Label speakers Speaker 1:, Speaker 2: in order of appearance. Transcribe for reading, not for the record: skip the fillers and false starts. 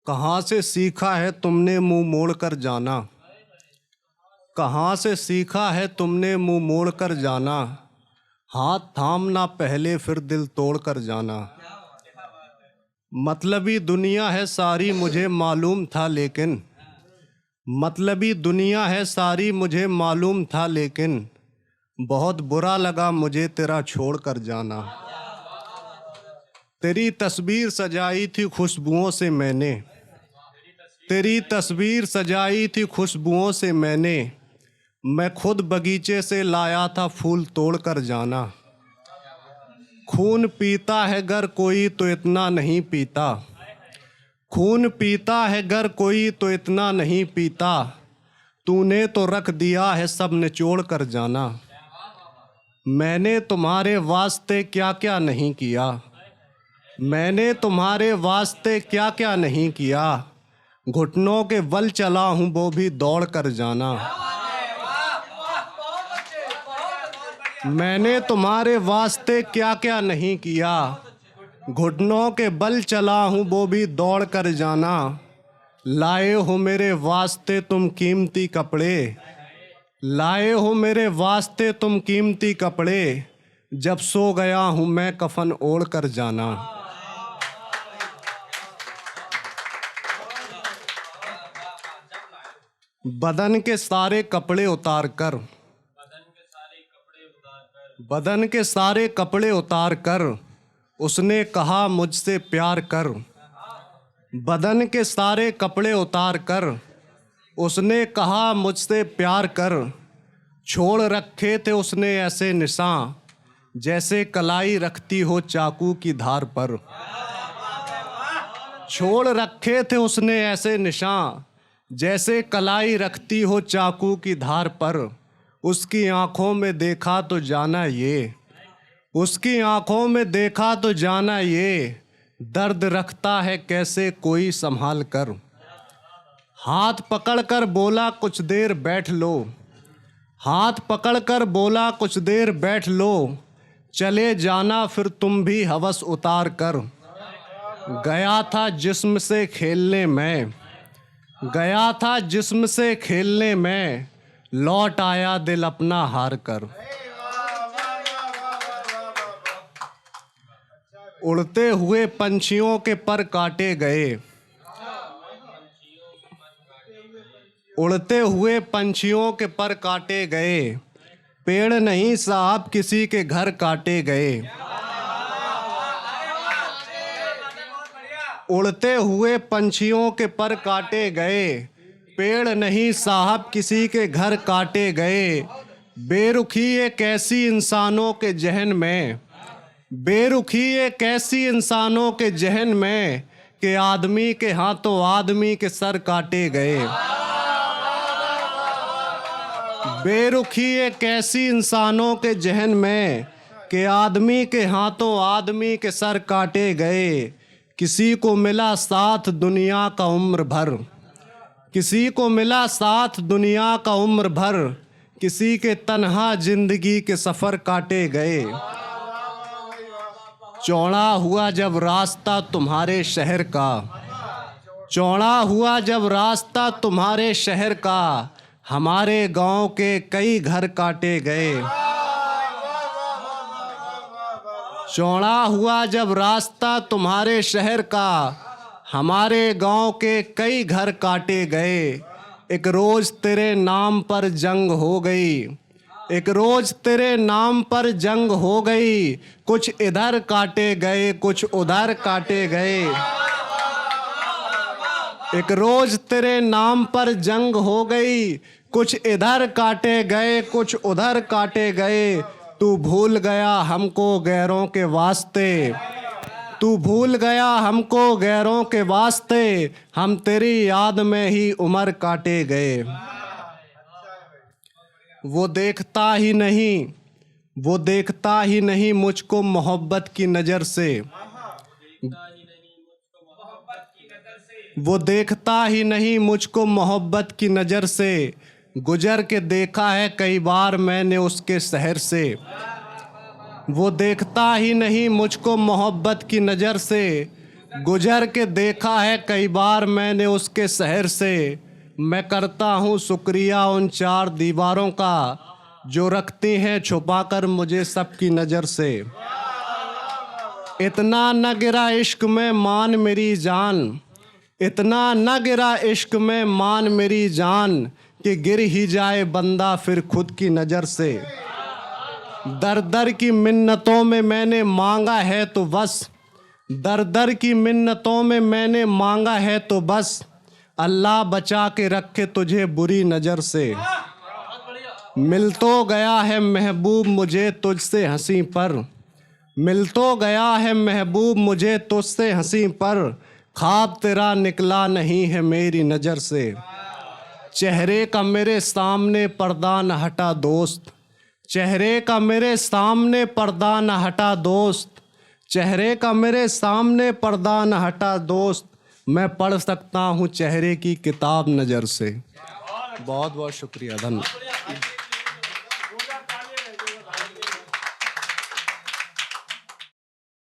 Speaker 1: कहाँ से सीखा है तुमने मुंह मोड़ कर जाना, कहाँ से सीखा है तुमने मुंह मोड़ कर जाना, हाथ थामना पहले फिर दिल तोड़ कर जाना। मतलबी दुनिया है सारी मुझे मालूम था लेकिन, मतलबी दुनिया है सारी मुझे मालूम था लेकिन, बहुत बुरा लगा मुझे तेरा छोड़ कर जाना। तेरी तस्वीर सजाई थी खुशबुओं से मैंने, तेरी तस्वीर सजाई थी खुशबुओं से मैंने, मैं खुद बगीचे से लाया था फूल तोड़ कर जाना। खून पीता है गर कोई तो इतना नहीं पीता, खून पीता है गर कोई तो इतना नहीं पीता, तूने तो रख दिया है सब निचोड़ कर जाना। मैंने तुम्हारे वास्ते क्या क्या नहीं किया, मैंने तुम्हारे वास्ते क्या क्या नहीं किया, घुटनों के बल चला हूँ वो भी दौड़ कर जाना। मैंने तुम्हारे वास्ते क्या क्या नहीं किया, घुटनों के बल चला हूँ वो भी दौड़ कर जाना। लाए हो मेरे वास्ते तुम कीमती कपड़े, लाए हो मेरे वास्ते तुम कीमती कपड़े, जब सो गया हूँ मैं कफन ओढ़ कर जाना। बदन के सारे कपड़े उतार कर, बदन के सारे कपड़े उतार कर, उसने कहा मुझसे प्यार कर। बदन के सारे कपड़े उतार कर, उसने कहा मुझसे प्यार कर। छोड़ रखे थे उसने ऐसे निशान, जैसे कलाई रखती हो चाकू की धार पर। छोड़ रखे थे उसने ऐसे निशान, जैसे कलाई रखती हो चाकू की धार पर। उसकी आंखों में देखा तो जाना ये, उसकी आंखों में देखा तो जाना ये, दर्द रखता है कैसे कोई संभाल कर। हाथ पकड़ कर बोला कुछ देर बैठ लो, हाथ पकड़ कर बोला कुछ देर बैठ लो, चले जाना फिर तुम भी हवस उतार कर। गया था जिस्म से खेलने में, गया था जिस्म से खेलने में, लौट आया दिल अपना हार कर। उड़ते हुए पंछियों के पर काटे गए, उड़ते हुए पंछियों के पर काटे गए, पेड़ नहीं साहब किसी के घर काटे गए। उड़ते हुए पंछियों के पर काटे गए, पेड़ नहीं साहब किसी के घर काटे गए। बेरुखी एक ऐसी इंसानों के जहन में, बेरुखी एक ऐसी इंसानों के जहन में, कि आदमी के हाथों आदमी के सर काटे गए। बेरुखी एक ऐसी इंसानों के जहन में, कि आदमी के हाथों आदमी के सर काटे गए। किसी को मिला साथ दुनिया का उम्र भर, किसी को मिला साथ दुनिया का उम्र भर, किसी के तन्हा जिंदगी के सफ़र काटे गए। चौड़ा हुआ जब रास्ता तुम्हारे शहर का, चौड़ा हुआ जब रास्ता तुम्हारे शहर का, हमारे गांव के कई घर काटे गए। चौड़ा हुआ जब रास्ता तुम्हारे शहर का, हमारे गांव के कई घर काटे गए। एक रोज तेरे नाम पर जंग हो गई, एक रोज तेरे नाम पर जंग हो गई, कुछ इधर काटे गए कुछ उधर काटे गए। एक रोज तेरे नाम पर जंग हो गई, कुछ इधर काटे गए कुछ उधर काटे गए। तू भूल गया हमको गैरों के वास्ते, तू भूल गया हमको गैरों के वास्ते, हम तेरी याद में ही उम्र काटे गए। वो देखता ही नहीं, वो देखता ही नहीं मुझको मोहब्बत की नज़र से, वो देखता ही नहीं मुझको मोहब्बत की नज़र से। गुजर के देखा है कई बार मैंने उसके शहर से, वो देखता ही नहीं मुझको मोहब्बत की नज़र से। गुजर के देखा है कई बार मैंने उसके शहर से। मैं करता हूँ शुक्रिया उन चार दीवारों का जो रखती हैं छुपाकर मुझे सबकी नज़र से। इतना न गिरा इश्क में मान मेरी जान, इतना न गिरा इश्क में मान मेरी जान कि गिर ही जाए बंदा फिर खुद की नज़र से। दर दर की मिन्नतों में मैंने मांगा है तो बस, दर दर की मिन्नतों में मैंने मांगा है तो बस, अल्लाह बचा के रखे तुझे बुरी नज़र से। मिल तो गया है महबूब मुझे तुझसे हंसी पर, मिल तो गया है महबूब मुझे तुझसे हंसी पर, ख्वाब तेरा निकला नहीं है मेरी नज़र से। चेहरे का मेरे सामने पर्दा न हटा दोस्त, चेहरे का मेरे सामने पर्दा न हटा दोस्त, चेहरे का मेरे सामने पर्दा न हटा दोस्त, मैं पढ़ सकता हूँ चेहरे की किताब नज़र से। बहुत बहुत शुक्रिया, धन्यवाद।